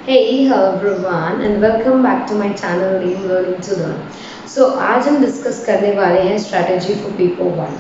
Hey everyone and welcome back to my channel Name Learning to Learn. So आज हम discuss करने वाले हैं स्ट्रैटेजी फॉर पेपर वन।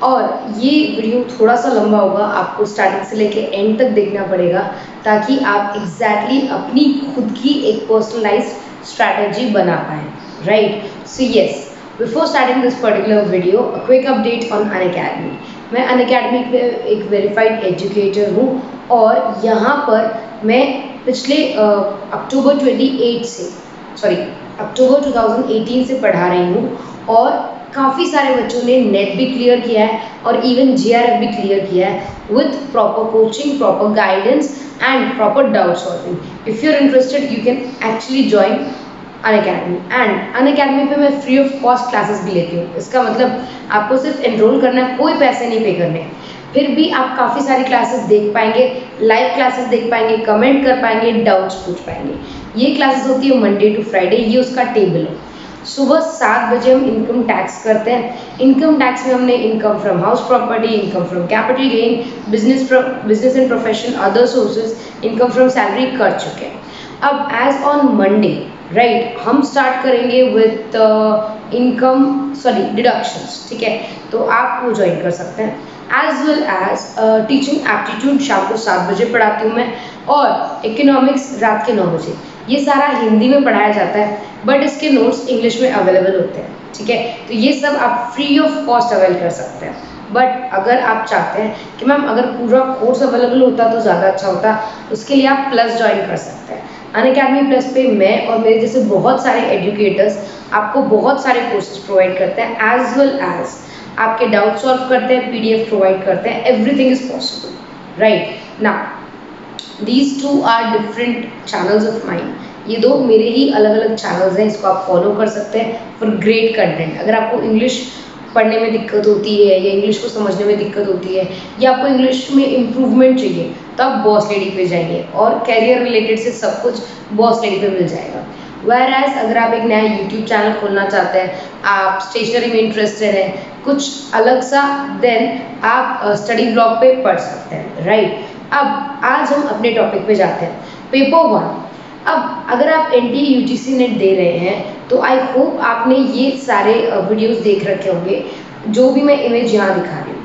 और ये वीडियो थोड़ा सा लंबा होगा, आपको स्टार्टिंग से लेके एंड तक देखना पड़ेगा ताकि आप एग्जैक्टली अपनी खुद की एक पर्सनलाइज्ड स्ट्रैटेजी बना पाएँ, right? So yes, before starting this particular video a quick update on Unacademy. मैं अनअकैडमी पे एक वेरीफाइड एजुकेटर हूँ और यहाँ पर मैं पिछले अक्टूबर 2018 से पढ़ा रही हूँ और काफ़ी सारे बच्चों ने नेट भी क्लियर किया है और इवन जीआरएफ भी क्लियर किया है with proper coaching, proper guidance and proper doubt solving. If you are interested you can actually join Unacademy. And Unacademy पे मैं फ्री ऑफ कॉस्ट क्लासेस भी लेती हूँ। इसका मतलब आपको सिर्फ एनरोल करना है, कोई पैसे नहीं पे करने, फिर भी आप काफ़ी सारी क्लासेस देख पाएंगे, लाइव क्लासेस देख पाएंगे, कमेंट कर पाएंगे, डाउट्स पूछ पाएंगे। ये क्लासेस होती है मंडे टू फ्राइडे, ये उसका टेबल है। सुबह 7 बजे हम इनकम टैक्स करते हैं। इनकम टैक्स में हमने income from house property, income from capital gain, business and profession, other sources, income from salary कर चुके हैं। अब एज ऑन मंडे राइट हम स्टार्ट करेंगे विथ डिडक्शंस, ठीक है? तो आप वो ज्वाइन कर सकते हैं। As well as teaching aptitude शाम को 7 बजे पढ़ाती हूँ मैं, और इकोनॉमिक्स रात के 9 बजे। ये सारा हिंदी में पढ़ाया जाता है बट इसके नोट्स इंग्लिश में अवेलेबल होते हैं, ठीक है? तो ये सब आप फ्री ऑफ कॉस्ट अवेल कर सकते हैं। बट अगर आप चाहते हैं कि मैम अगर पूरा कोर्स अवेलेबल होता तो ज़्यादा अच्छा होता, उसके लिए आप प्लस ज्वाइन कर सकते हैं। अनअकैडमी प्लस पे मैं और मेरे जैसे बहुत सारे एजुकेटर्स आपको बहुत सारे कोर्सेज प्रोवाइड करते हैं, एज वेल एज आपके डाउट सॉल्व करते हैं, पीडीएफ प्रोवाइड करते हैं। Everything is possible, right? Now these two are different channels of mind. ये दो मेरे ही अलग अलग चैनल्स हैं, इसको आप फॉलो कर सकते हैं फॉर ग्रेट कंटेंट। अगर आपको इंग्लिश पढ़ने में दिक्कत होती है या इंग्लिश को समझने में दिक्कत होती है या आपको इंग्लिश में इम्प्रूवमेंट चाहिए तो आप बॉस लेडी पे जाइए, और कैरियर रिलेटेड से सब कुछ बॉस लेडी पे मिल जाएगा। वेयर एज अगर आप एक नया यूट्यूब चैनल खोलना चाहते हैं, आप स्टेशनरी में इंटरेस्टेड हैं, कुछ अलग सा, देन आप स्टडी ब्लॉग पे पढ़ सकते हैं, राइट? अब आज हम अपने टॉपिक पे जाते हैं, पेपर वन। अब अगर आप एनटीए यूजीसी नेट दे रहे हैं तो आई होप आपने ये सारे वीडियोस देख रखे होंगे जो भी मैं इमेज यहाँ दिखा रही हूँ।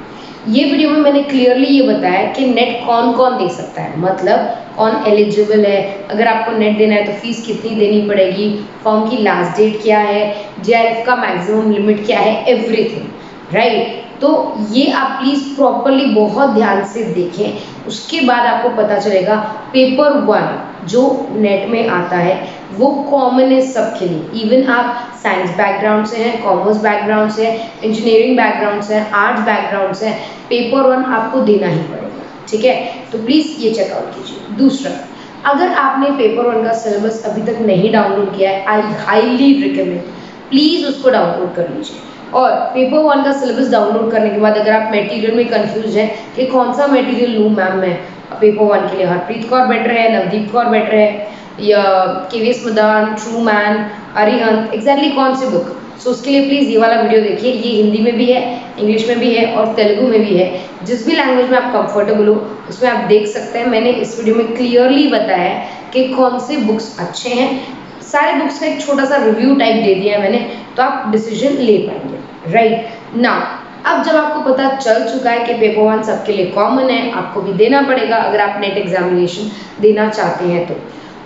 ये वीडियो में मैंने क्लियरली ये बताया कि नेट कौन कौन दे सकता है, मतलब कौन एलिजिबल है, अगर आपको नेट देना है तो फीस कितनी देनी पड़ेगी, फॉर्म की लास्ट डेट क्या है, जीआरएफ का मैक्सिमम लिमिट क्या है, एवरीथिंग, राइट? तो ये आप प्लीज़ प्रॉपरली बहुत ध्यान से देखें, उसके बाद आपको पता चलेगा पेपर वन जो नेट में आता है वो कॉमन है सबके लिए। इवन आप साइंस बैकग्राउंड से हैं, कॉमर्स बैकग्राउंड से हैं, इंजीनियरिंग बैकग्राउंड से हैं, आर्ट्स बैकग्राउंड से हैं, पेपर वन आपको देना ही पड़ेगा, ठीक है? तो प्लीज़ ये चेकआउट कीजिए। दूसरा, अगर आपने पेपर वन का सिलेबस अभी तक नहीं डाउनलोड किया है, आई हाईली रिकमेंड प्लीज़ उसको डाउनलोड कर लीजिए। और पेपर वन का सिलेबस डाउनलोड करने के बाद अगर आप मटेरियल में कंफ्यूज हैं कि कौन सा मटेरियल लूँ मैम मैं पेपर वन के लिए, हरप्रीत कौर बेटर है, नवदीप कौर बेटर है, या KVS Madan, true man, Arihant, exactly कौन सी बुक? सो उसके लिए प्लीज़ ये वाला वीडियो देखिए। ये हिंदी में भी है, इंग्लिश में भी है और तेलुगु में भी है। जिस भी लैंग्वेज में आप कंफर्टेबल हो उसमें आप देख सकते हैं। मैंने इस वीडियो में क्लियरली बताया है कि कौन से बुक्स अच्छे हैं। सारे बुक्स का एक छोटा सा रिव्यू टाइप दे दिया है मैंने, तो आप डिसीजन ले पाएंगे, राइट? नाउ अब जब आपको पता चल चुका है कि पेपर वन सबके लिए कॉमन है, आपको भी देना पड़ेगा अगर आप नेट एग्जामिनेशन देना चाहते हैं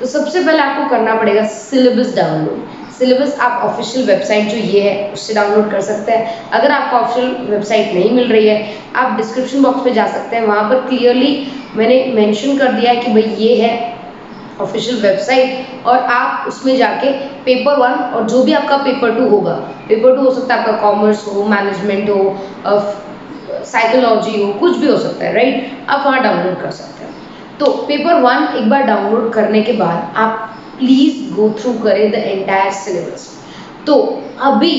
तो सबसे पहले आपको करना पड़ेगा सिलेबस डाउनलोड। सिलेबस आप ऑफिशियल वेबसाइट जो ये है उससे डाउनलोड कर सकते हैं। अगर आपको ऑफिशियल वेबसाइट नहीं मिल रही है, आप डिस्क्रिप्शन बॉक्स पे जा सकते हैं, वहाँ पर क्लियरली मैंने मेंशन कर दिया है कि भाई ये है ऑफिशियल वेबसाइट, और आप उसमें जाके पेपर वन और जो भी आपका पेपर टू होगा, पेपर टू हो सकता है आपका कॉमर्स हो, मैनेजमेंट हो, साइकोलॉजी हो, कुछ भी हो सकता है, राइट? आप वहाँ डाउनलोड कर सकते हैं। तो पेपर वन एक बार डाउनलोड करने के बाद आप प्लीज़ गो थ्रू करें द एंटायर सिलेबस। तो अभी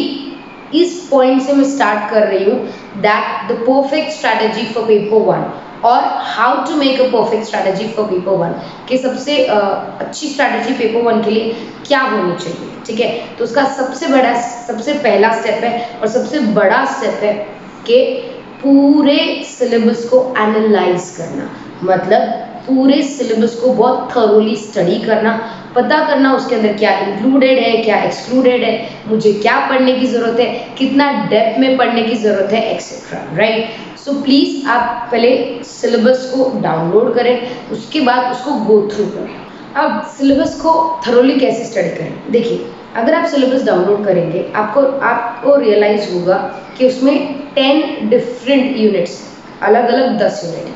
इस पॉइंट से मैं स्टार्ट कर रही हूँ that the perfect strategy for paper one और how to make a perfect strategy for paper one, कि सबसे अच्छी स्ट्रैटेजी पेपर वन के लिए क्या होनी चाहिए, ठीक है? तो उसका सबसे पहला स्टेप है और सबसे बड़ा स्टेप है कि पूरे सिलेबस को एनालाइज करना। मतलब पूरे सिलेबस को बहुत थरोली स्टडी करना, पता करना उसके अंदर क्या इंक्लूडेड है, क्या एक्सक्लूडेड है, मुझे क्या पढ़ने की ज़रूरत है, कितना डेप्थ में पढ़ने की ज़रूरत है, एक्सेट्रा, राइट। सो प्लीज़ आप पहले सिलेबस को डाउनलोड करें, उसके बाद उसको गो थ्रू करें। अब सिलेबस को थरोली कैसे स्टडी करें? देखिए, अगर आप सिलेबस डाउनलोड करेंगे, आपको रियलाइज़ होगा कि उसमें 10 डिफरेंट यूनिट्स, अलग अलग 10 यूनिट हैं।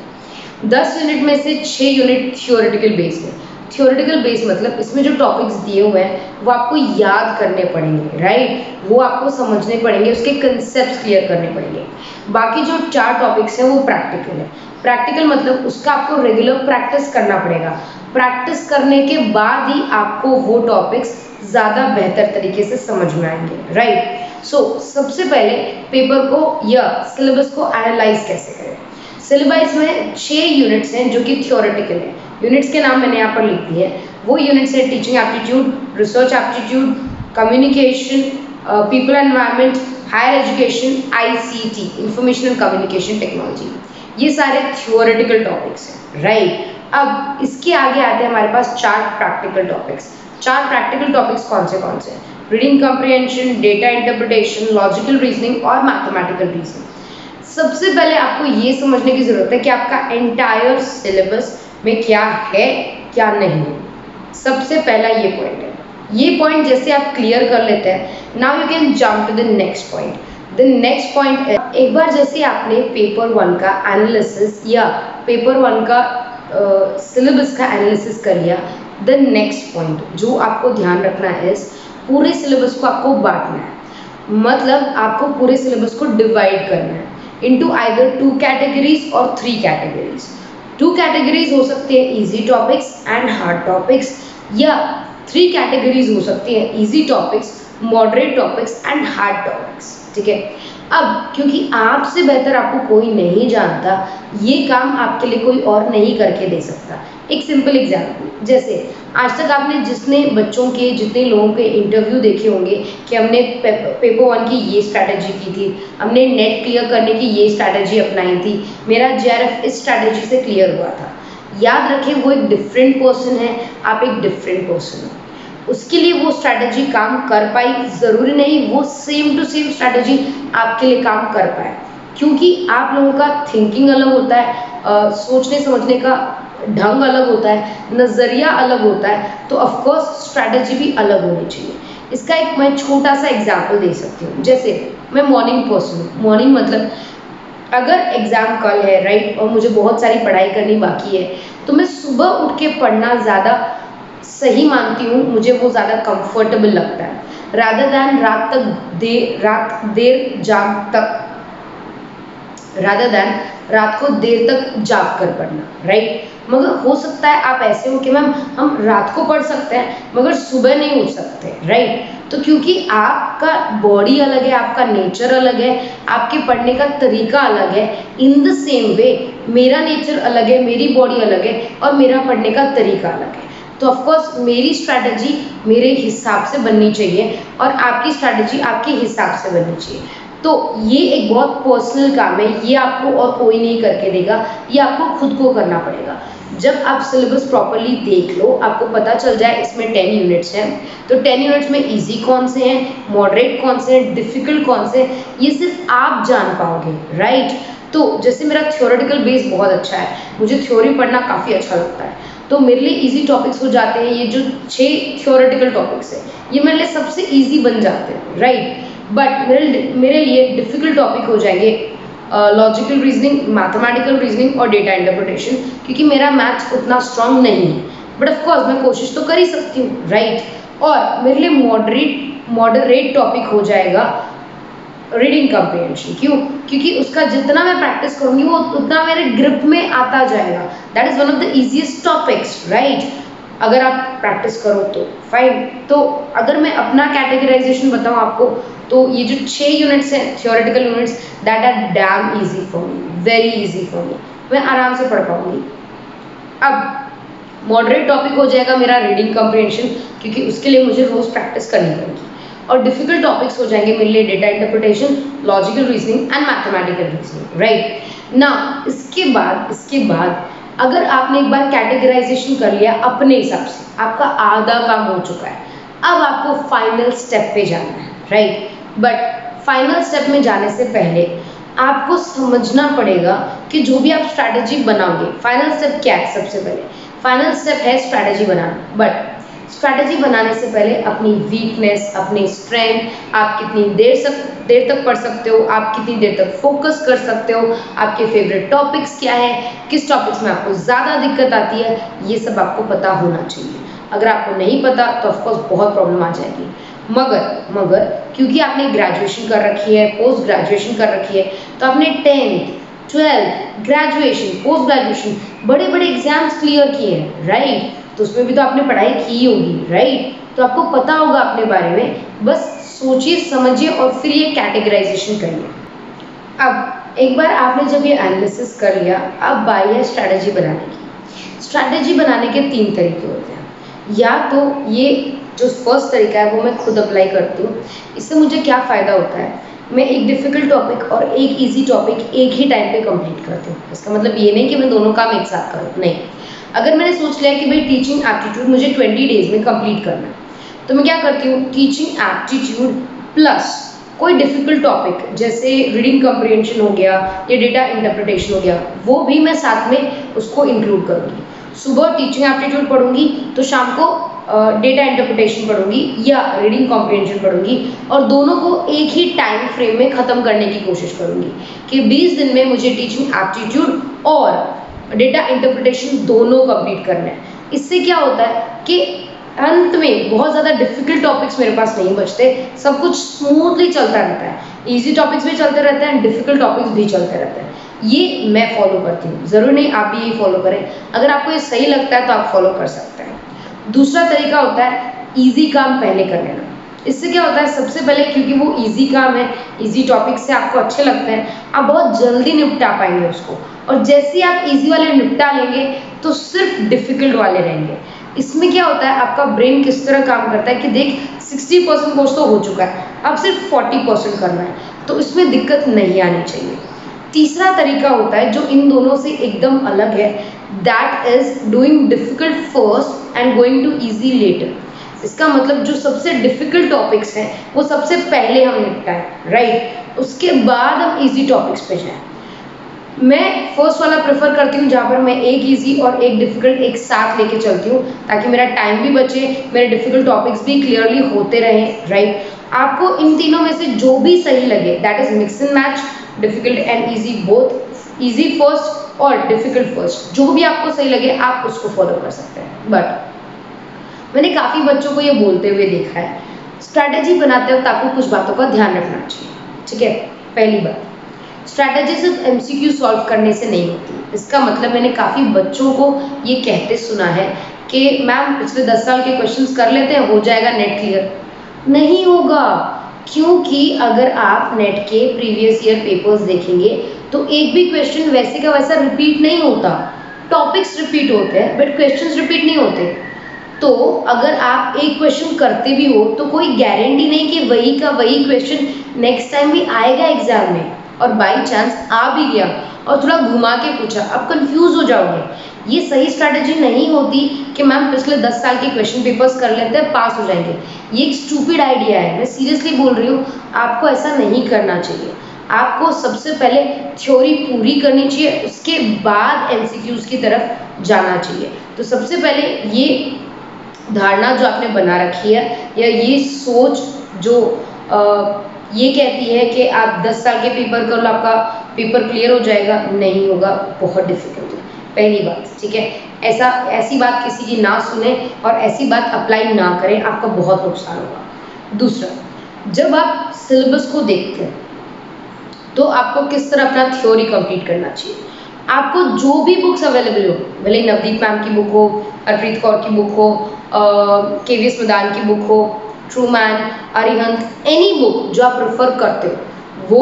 10 यूनिट में से 6 यूनिट थियोरेटिकल बेस है। थियोरेटिकल बेस मतलब इसमें जो टॉपिक्स दिए हुए हैं वो आपको याद करने पड़ेंगे, राइट, वो आपको समझने पड़ेंगे, उसके कंसेप्ट क्लियर करने पड़ेंगे। बाकी जो 4 टॉपिक्स हैं वो प्रैक्टिकल है। प्रैक्टिकल मतलब उसका आपको रेगुलर प्रैक्टिस करना पड़ेगा। प्रैक्टिस करने के बाद ही आपको वो टॉपिक्स ज़्यादा बेहतर तरीके से समझ में आएंगे, राइट। सो सबसे पहले पेपर को या सिलेबस को एनालाइज कैसे करें? सिलेबस में 6 यूनिट्स हैं जो कि थियोरेटिकल है। यूनिट्स के नाम मैंने यहाँ पर लिख दिए हैं। वो यूनिट्स है teaching aptitude, research aptitude, communication, people environment, higher education, ICT, information and communication technology. ये सारे थियोरेटिकल टॉपिक्स हैं, राइट। अब इसके आगे आते हैं हमारे पास 4 प्रैक्टिकल टॉपिक्स। 4 प्रैक्टिकल टॉपिक्स कौन से? Reading comprehension, data interpretation, logical reasoning और मैथमेटिकल रीजनिंग। सबसे पहले आपको ये समझने की जरूरत है कि आपका एंटायर सिलेबस में क्या है, क्या नहीं है। सबसे पहला ये पॉइंट है। ये पॉइंट जैसे आप क्लियर कर लेते हैं, now you can jump to the next point. The next point, एक बार जैसे आपने पेपर 1 का एनालिसिस या पेपर 1 का सिलेबस का एनालिसिस कर लिया, द नेक्स्ट पॉइंट जो आपको ध्यान रखना है, पूरे सिलेबस को आपको बांटना है। मतलब आपको पूरे सिलेबस को डिवाइड करना है इनटू आइदर 2 कैटेगरीज और 3 कैटेगरीज। 2 कैटेगरीज हो सकती है easy topics and hard topics, या 3 कैटेगरीज हो सकती है easy topics, moderate topics and hard topics, ठीक है। अब क्योंकि आपसे बेहतर आपको कोई नहीं जानता, ये काम आपके लिए कोई और नहीं करके दे सकता। एक सिंपल एग्जाम्पल, जैसे आज तक आपने जितने लोगों के इंटरव्यू देखे होंगे कि हमने पेपर 1 की ये स्ट्रैटेजी की थी, हमने नेट क्लियर करने की ये स्ट्रैटेजी अपनाई थी, मेरा JRF इस स्ट्रैटेजी से क्लियर हुआ था। याद रखें, वो एक डिफरेंट पर्सन है, आप एक डिफरेंट पर्सन हो। उसके लिए वो स्ट्रैटेजी काम कर पाई, ज़रूरी नहीं वो सेम टू सेम स्ट्रैटेजी आपके लिए काम कर पाए, क्योंकि आप लोगों का थिंकिंग अलग होता है, सोचने समझने का ढंग अलग होता है, नज़रिया अलग होता है, तो ऑफकोर्स स्ट्रैटेजी भी अलग होनी चाहिए। इसका एक मैं छोटा सा एग्जाम्पल दे सकती हूँ। जैसे मैं मॉर्निंग पर्सन हूँ। मॉर्निंग मतलब अगर एग्ज़ाम कल है, राइट, और मुझे बहुत सारी पढ़ाई करनी बाकी है, तो मैं सुबह उठ के पढ़ना ज़्यादा सही मानती हूँ, मुझे वो ज़्यादा कंफर्टेबल लगता है, रादर दैन रात को देर तक जाग कर पढ़ना, राइट। मगर हो सकता है आप ऐसे हो कि मैम हम रात को पढ़ सकते हैं मगर सुबह नहीं उठ सकते, राइट। तो क्योंकि आपका बॉडी अलग है, आपका नेचर अलग है, आपके पढ़ने का तरीका अलग है, इन द सेम वे मेरा नेचर अलग है, मेरी बॉडी अलग है और मेरा पढ़ने का तरीका अलग है। तो ऑफकोर्स मेरी स्ट्रैटेजी मेरे हिसाब से बननी चाहिए और आपकी स्ट्रैटेजी आपके हिसाब से बननी चाहिए। तो ये एक बहुत पर्सनल काम है, ये आपको और कोई नहीं करके देगा, ये आपको खुद को करना पड़ेगा। जब आप सिलेबस प्रॉपरली देख लो, आपको पता चल जाए इसमें 10 यूनिट्स हैं, तो 10 यूनिट्स में इजी कौन से हैं, मॉडरेट कौन से हैं, डिफ़िकल्ट कौन से हैं, ये सिर्फ आप जान पाओगे, राइट। तो जैसे मेरा थियोरेटिकल बेस बहुत अच्छा है, मुझे थ्योरी पढ़ना काफ़ी अच्छा लगता है, तो मेरे लिए इजी टॉपिक्स हो जाते हैं। ये जो 6 थियोरेटिकल टॉपिक्स हैं, ये मेरे लिए सबसे इजी बन जाते हैं, राइट। बट मेरे लिए डिफ़िकल्ट टॉपिक हो जाएंगे लॉजिकल रीजनिंग, मैथमेटिकल रीजनिंग और डेटा इंटरप्रिटेशन, क्योंकि मेरा मैथ्स उतना स्ट्रांग नहीं है। बट ऑफकोर्स मैं कोशिश तो कर ही सकती हूँ, राइट। और मेरे लिए मॉडरेट टॉपिक हो जाएगा रीडिंग कॉम्प्रिहेंशन। क्यों? क्योंकि उसका जितना मैं प्रैक्टिस करूँगी वो उतना मेरे ग्रिप में आता जाएगा। That is one of the easiest topics, right. अगर आप प्रैक्टिस करो तो फाइन। तो अगर मैं अपना कैटेगराइजेशन बताऊँ आपको, तो ये जो 6 यूनिट्स हैं theoretical units, that are damn easy for me, very easy for me, मैं आराम से पढ़ पाऊँगी। अब मॉडरेट टॉपिक हो जाएगा मेरा रीडिंग कॉम्प्रिहेंशन, क्योंकि उसके लिए मुझे रोज़ प्रैक्टिस करनी पड़ेगी। और डिफ़िकल्ट टॉपिक्स हो जाएंगे मेरे लिए data interpretation, logical reasoning and mathematical reasoning, right ना। इसके बाद अगर आपने एक बार कैटेगराइजेशन कर लिया अपने हिसाब से, आपका आधा काम हो चुका है। अब आपको फाइनल स्टेप पे जाना है, राइट। बट फाइनल स्टेप में जाने से पहले आपको समझना पड़ेगा कि जो भी आप स्ट्रैटेजी बनाओगे, फाइनल स्टेप क्या है? सबसे पहले फाइनल स्टेप है स्ट्रैटेजी बनाना। बट स्ट्रैटेजी बनाने से पहले अपनी वीकनेस, अपनी स्ट्रेंथ, आप कितनी देर तक पढ़ सकते हो, आप कितनी देर तक फोकस कर सकते हो, आपके फेवरेट टॉपिक्स क्या है, किस टॉपिक्स में आपको ज़्यादा दिक्कत आती है, ये सब आपको पता होना चाहिए। अगर आपको नहीं पता तो ऑफकोर्स बहुत प्रॉब्लम आ जाएगी। मगर क्योंकि आपने ग्रेजुएशन कर रखी है, पोस्ट ग्रेजुएशन कर रखी है, तो आपने 10th, 12th, graduation, post graduation बड़े बड़े एग्जाम्स क्लियर किए हैं, राइट। तो उसमें भी तो आपने पढ़ाई की होगी, राइट। तो आपको पता होगा अपने बारे में। बस सोचिए, समझिए और फिर ये कैटेगराइजेशन करिए। अब एक बार आपने जब ये एनालिसिस कर लिया, अब बारी है स्ट्रैटेजी बनाने की। स्ट्रैटेजी बनाने के 3 तरीके होते हैं। या तो ये जो फर्स्ट तरीका है वो मैं खुद अप्लाई करती हूँ। इससे मुझे क्या फ़ायदा होता है, मैं एक डिफ़िकल्ट टॉपिक और एक इजी टॉपिक एक ही टाइम पे कंप्लीट करती हूँ। इसका मतलब ये नहीं कि मैं दोनों काम एक साथ करूँ, नहीं। अगर मैंने सोच लिया कि भाई टीचिंग एप्टीट्यूड मुझे 20 डेज में कंप्लीट करना है, तो मैं क्या करती हूँ, टीचिंग एप्टीट्यूड प्लस कोई डिफ़िकल्ट टॉपिक जैसे रीडिंग कम्प्रिहेंशन हो गया या डेटा इंटरप्रिटेशन हो गया, वो भी मैं साथ में उसको इंक्लूड करूँगी। सुबह टीचिंग एप्टीट्यूड पढ़ूंगी तो शाम को डेटा इंटरप्रिटेशन पढ़ूंगी या रीडिंग कॉम्प्रिहेंशन पढ़ूंगी, और दोनों को एक ही टाइम फ्रेम में ख़त्म करने की कोशिश करूंगी कि 20 दिन में मुझे टीचिंग एप्टीट्यूड और डेटा इंटरप्रिटेशन दोनों कंप्लीट करना है। इससे क्या होता है कि अंत में बहुत ज़्यादा डिफिकल्ट टॉपिक्स मेरे पास नहीं बचते, सब कुछ स्मूथली चलता रहता है। इजी टॉपिक्स भी चलते रहते हैं, डिफिकल्ट टॉपिक्स भी चलते रहते हैं। ये मैं फॉलो करती हूँ, ज़रूर नहीं आप भी यही फॉलो करें। अगर आपको ये सही लगता है तो आप फॉलो कर सकते हैं। दूसरा तरीका होता है इजी काम पहले कर लेना। इससे क्या होता है, सबसे पहले क्योंकि वो इजी काम है, इजी टॉपिक से आपको अच्छे लगते हैं, आप बहुत जल्दी निपटा पाएंगे उसको। और जैसे ही आप इजी वाले निपटा लेंगे तो सिर्फ डिफिकल्ट वाले रहेंगे। इसमें क्या होता है, आपका ब्रेन किस तरह काम करता है कि देख 60% कोर्स तो हो चुका है, अब सिर्फ 40% करना है, तो इसमें दिक्कत नहीं आनी चाहिए। तीसरा तरीका होता है जो इन दोनों से एकदम अलग है, that is doing difficult first and going to easy later. इसका मतलब जो सबसे डिफिकल्ट टॉपिक्स हैं वो सबसे पहले हम निपटाएं, राइट, उसके बाद हम इजी टॉपिक्स पे जाएं। मैं फर्स्ट वाला प्रेफर करती हूँ जहाँ पर मैं एक इजी और एक डिफिकल्ट एक साथ लेके चलती हूँ, ताकि मेरा टाइम भी बचे, मेरे डिफिकल्ट टॉपिक्स भी क्लियरली होते रहें, राइट। आपको इन तीनों में से जो भी सही लगे, that is mix and match, difficult and easy both, easy first और डिफिकल्ट फर्स्ट, जो भी आपको सही लगे आप उसको फॉलो कर सकते हैं। बट मैंने काफ़ी बच्चों को ये बोलते हुए देखा है, स्ट्रैटेजी बनाते वक्त आपको कुछ बातों का ध्यान रखना चाहिए, ठीक है। पहली बात, स्ट्रैटेजी सिर्फ एमसीक्यू सॉल्व करने से नहीं होती। इसका मतलब मैंने काफ़ी बच्चों को ये कहते सुना है कि मैम पिछले 10 साल के क्वेश्चंस कर लेते हैं, हो जाएगा नेट क्लियर। नहीं होगा, क्योंकि अगर आप नेट के प्रीवियस ईयर पेपर्स देखेंगे तो एक भी क्वेश्चन वैसे का वैसा रिपीट नहीं होता। टॉपिक्स रिपीट होते हैं बट क्वेश्चंस रिपीट नहीं होते। तो अगर आप एक क्वेश्चन करते भी हो तो कोई गारंटी नहीं कि वही का वही क्वेश्चन नेक्स्ट टाइम भी आएगा एग्जाम में, और बाई चांस आ भी गया और थोड़ा घुमा के पूछा, आप कंफ्यूज हो जाओगे। ये सही स्ट्रैटेजी नहीं होती कि मैम पिछले 10 साल के क्वेश्चन पेपर्स कर लेते हैं, पास हो जाएंगे। ये एक स्टूपिड आइडिया है, मैं सीरियसली बोल रही हूँ, आपको ऐसा नहीं करना चाहिए। आपको सबसे पहले थ्योरी पूरी करनी चाहिए, उसके बाद एमसीक्यूज की तरफ जाना चाहिए। तो सबसे पहले ये धारणा जो आपने बना रखी है, या ये सोच जो ये कहती है कि आप 10 साल के पेपर कर लो आपका पेपर क्लियर हो जाएगा, नहीं होगा, बहुत डिफिकल्ट है। पहली बात, ठीक है, ऐसी बात किसी की ना सुने और ऐसी बात अप्लाई ना करें, आपका बहुत नुकसान होगा। दूसरा, जब आप सिलेबस को देखते हैं तो आपको किस तरह अपना थ्योरी कंप्लीट करना चाहिए। आपको जो भी बुक्स अवेलेबल हो, भले नवदीप मैम की बुक हो, हरप्रीत कौर की बुक हो, केवीएस मैदान की बुक हो, ट्रूमैन, अरिहंत, एनी बुक जो आप प्रेफर करते हो, वो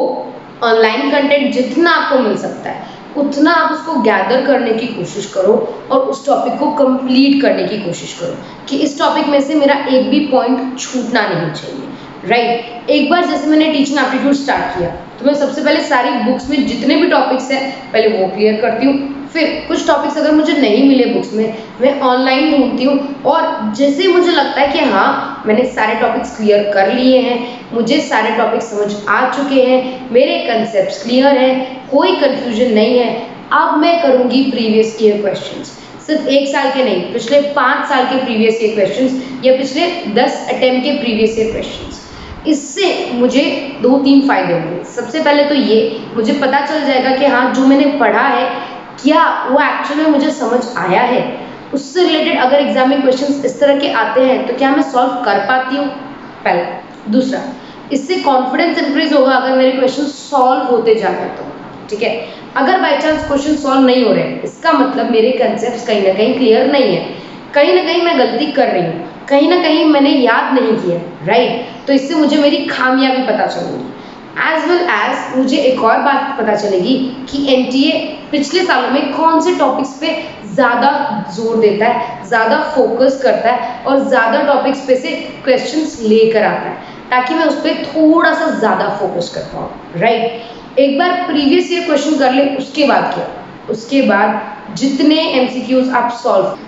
ऑनलाइन कंटेंट जितना आपको मिल सकता है उतना आप उसको गैदर करने की कोशिश करो और उस टॉपिक को कंप्लीट करने की कोशिश करो कि इस टॉपिक में से मेरा एक भी पॉइंट छूटना नहीं चाहिए, राइट। एक बार जैसे मैंने टीचिंग एप्टीट्यूड स्टार्ट किया तो मैं सबसे पहले सारी बुक्स में जितने भी टॉपिक्स हैं पहले वो क्लियर करती हूँ, फिर कुछ टॉपिक्स अगर मुझे नहीं मिले बुक्स में, मैं ऑनलाइन ढूंढती हूँ और जैसे मुझे लगता है कि हाँ मैंने सारे टॉपिक्स क्लियर कर लिए हैं, मुझे सारे टॉपिक्स समझ आ चुके हैं, मेरे कंसेप्ट क्लियर हैं, कोई कंफ्यूजन नहीं है, अब मैं करूँगी प्रीवियस ईयर क्वेश्चंस। सिर्फ 1 साल के नहीं, पिछले 5 साल के प्रीवियस ईयर क्वेश्चंस या पिछले 10 अटेम्प्ट के प्रीवियस ईयर क्वेश्चंस। इससे मुझे 2-3 फायदे होंगे। सबसे पहले तो ये मुझे पता चल जाएगा कि हाँ जो मैंने पढ़ा है क्या वो एक्चुअल में मुझे समझ आया है, उससे रिलेटेड अगर एग्जाम में क्वेश्चंस इस तरह के आते हैं तो क्या मैं सॉल्व कर पाती हूँ, पहला। दूसरा, इससे कॉन्फिडेंस इंक्रीज होगा अगर मेरे क्वेश्चन सॉल्व होते जा रहे हैं तो, ठीक है। अगर बाई चांस क्वेश्चन सॉल्व नहीं हो रहे हैं, इसका मतलब मेरे कंसेप्ट कहीं ना कहीं क्लियर नहीं है, कहीं ना कहीं मैं गलती कर रही हूँ, कहीं ना कहीं मैंने याद नहीं किया, राइट। तो इससे मुझे मेरी खामियां भी पता चलेंगी। एज वेल एज मुझे एक और बात पता चलेगी कि एनटीए पिछले सालों में कौन से टॉपिक्स पे ज़्यादा जोर देता है, ज़्यादा फोकस करता है और ज़्यादा टॉपिक्स पे से क्वेश्चंस लेकर आता है, ताकि मैं उस पर थोड़ा सा ज़्यादा फोकस कर पाऊँ, राइट। एक बार प्रीवियस ईयर क्वेश्चन कर ले, उसके बाद क्या, उसके बाद जितने एमसीक्यूज आप सॉल्व,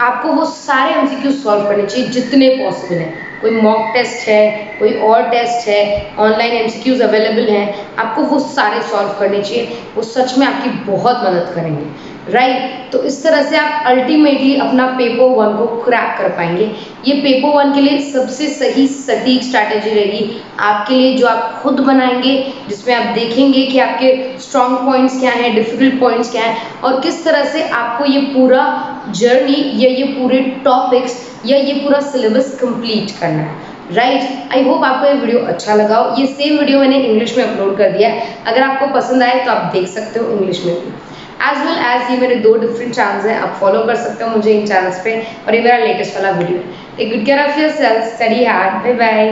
आपको वो सारे एमसीक्यू सॉल्व करने चाहिए जितने पॉसिबल हैं। कोई मॉक टेस्ट है, कोई और टेस्ट है, ऑनलाइन एमसीक्यूज अवेलेबल हैं, आपको वो सारे सॉल्व करने चाहिए। वो सच में आपकी बहुत मदद करेंगे, राइट। तो इस तरह से आप अल्टीमेटली अपना पेपर 1 को क्रैक कर पाएंगे। ये पेपर 1 के लिए सबसे सही सटीक स्ट्रैटेजी रहेगी आपके लिए, जो आप खुद बनाएंगे, जिसमें आप देखेंगे कि आपके स्ट्रॉन्ग पॉइंट्स क्या हैं, डिफिकल्ट पॉइंट्स क्या हैं और किस तरह से आपको ये पूरा जर्नी या ये पूरे टॉपिक्स या ये पूरा सिलेबस कंप्लीट करना है, राइट। आई होप आपको ये वीडियो अच्छा लगा हो। ये सेम वीडियो मैंने इंग्लिश में अपलोड कर दिया है, अगर आपको पसंद आए तो आप देख सकते हो इंग्लिश में भी। एज वेल एज ये मेरे 2 डिफरेंट चैनल्स हैं, आप फॉलो कर सकते हो मुझे इन चैनल्स पे, और ये मेरा लेटेस्ट वाला वीडियो है। Take good care of yourself, study hard, bye bye.